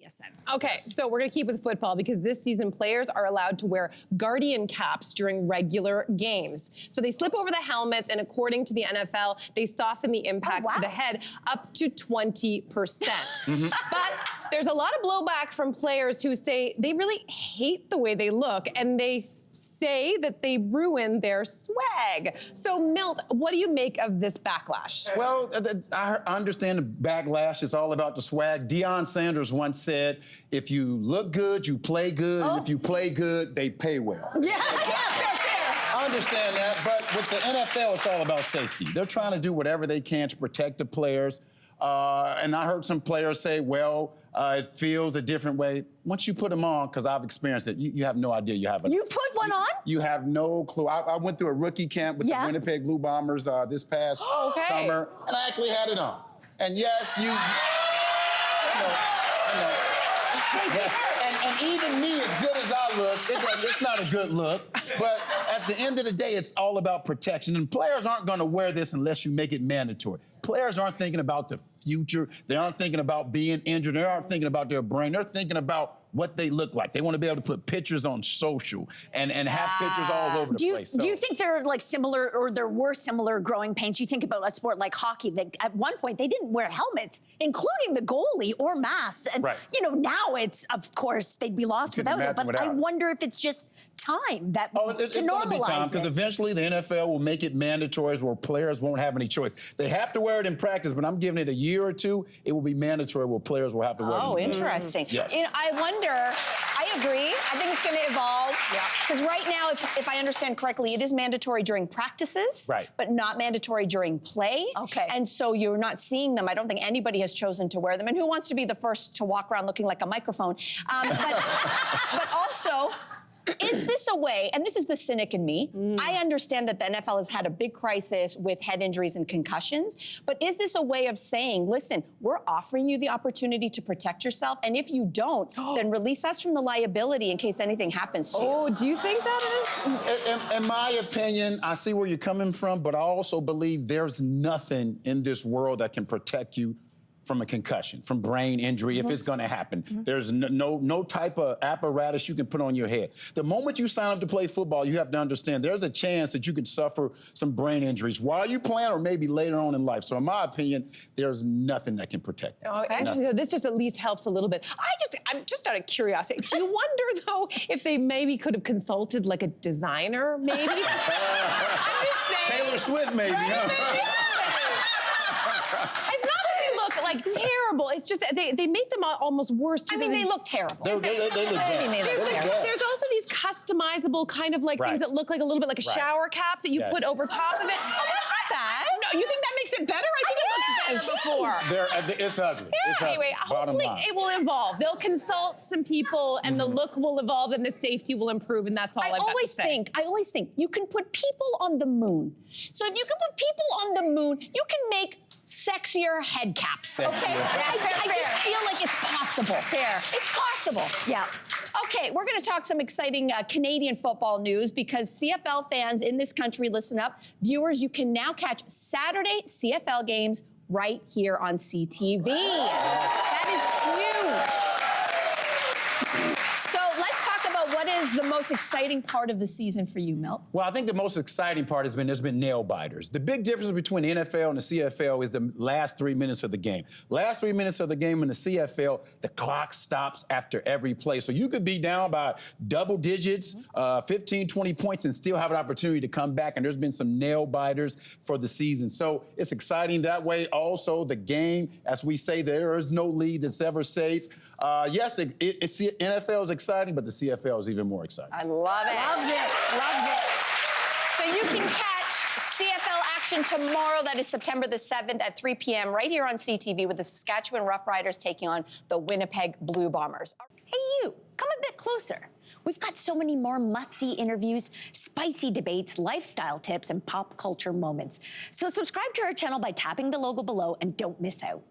Yes, sir. Okay, so we're going to keep with football because this season players are allowed to wear guardian caps during regular games. So they slip over the helmets, and according to the NFL, they soften the impact to the head up to 20%. But there's a lot of blowback from players who say they really hate the way they look, and they say that they ruin their swag. So, Milt, what do you make of this backlash? Well, I understand the backlash is all about the swag. Deion Sanders once said, if you look good, you play good, and if you play good, they pay well. Yeah, I understand that, but with the NFL, it's all about safety. They're trying to do whatever they can to protect the players. And I heard some players say, well, it feels a different way. Once you put them on, because I've experienced it, you have no idea you have it. You put one on? You have no clue. I went through a rookie camp with the Winnipeg Blue Bombers this past summer, and I actually had it on. And yes, I know. Yes. And even me, as good as I look, it's not a good look. But at the end of the day, it's all about protection. And players aren't going to wear this unless you make it mandatory. Players aren't thinking about the future. They aren't thinking about being injured. They aren't thinking about their brain. They're thinking about what they look like. They want to be able to put pictures on social and have pictures all over the place. Do you think they're like similar, or there were similar growing pains? You think about a sport like hockey, that at one point they didn't wear helmets, including the goalie, or masks. And you know, now it's, of course, they'd be lost without it. But I wonder if it's just time that to normalize it's going to be time, because eventually the NFL will make it mandatory where players won't have any choice. They have to wear it in practice, but I'm giving it a year or two, it will be mandatory where players will have to wear it. Oh, interesting. Yes. You know, I wonder, I agree. I think it's going to evolve. Because right now, if I understand correctly, it is mandatory during practices, but not mandatory during play. Okay. And so you're not seeing them. I don't think anybody has chosen to wear them. And who wants to be the first to walk around looking like a microphone? But also, is this a way, and this is the cynic in me, I understand that the NFL has had a big crisis with head injuries and concussions, but is this a way of saying, listen, we're offering you the opportunity to protect yourself, and if you don't, then release us from the liability in case anything happens to you? Oh, do you think that is? In my opinion, I see where you're coming from, but I also believe there's nothing in this world that can protect you from a concussion, from brain injury, if it's going to happen. There's no type of apparatus you can put on your head. The moment you sign up to play football, you have to understand there's a chance that you can suffer some brain injuries while you playing, or maybe later on in life. So in my opinion, there's nothing that can protect you. So this just at least helps a little bit. I'm just out of curiosity. Do you wonder, though, if they maybe could have consulted like a designer, maybe? I'm just saying. Taylor Swift, maybe, huh? It's not that they look like terrible. It's just they make them almost worse. I mean, they look terrible. They look bad. There's also these customizable kind of like things that look like a little bit like a shower caps that you put over top of it. Oh, that's not bad. No, you think that makes it better? I think it looked better before. It's ugly. It's ugly. Anyway, hopefully it will evolve. They'll consult some people, and the look will evolve, and the safety will improve, and that's all I've got to say. I always think you can put people on the moon. So if you can put people on the moon, you can make sexier head caps, okay? I just feel like it's possible. Fair. It's possible. Yeah. Okay, we're going to talk some exciting Canadian football news, because CFL fans in this country, listen up. Viewers, you can now catch Saturday CFL games right here on CTV. That is huge. So let's talk about what is the most exciting part of the season for you, Milt. Well, I think the most exciting part there's been nail biters. The big difference between the NFL and the CFL is the last 3 minutes of the game. Last 3 minutes of the game in the CFL, the clock stops after every play. So you could be down by double digits, 15, 20 points, and still have an opportunity to come back. And there's been some nail biters for the season. So it's exciting that way. Also, the game, as we say, there is no lead that's ever safe. Yes, NFL is exciting, but the CFL is even more exciting. I love it. Love it. So you can catch CFL action tomorrow. That is September the 7th at 3 p.m. right here on CTV, with the Saskatchewan Roughriders taking on the Winnipeg Blue Bombers. Hey, you, come a bit closer. We've got so many more must-see interviews, spicy debates, lifestyle tips, and pop culture moments. So subscribe to our channel by tapping the logo below and don't miss out.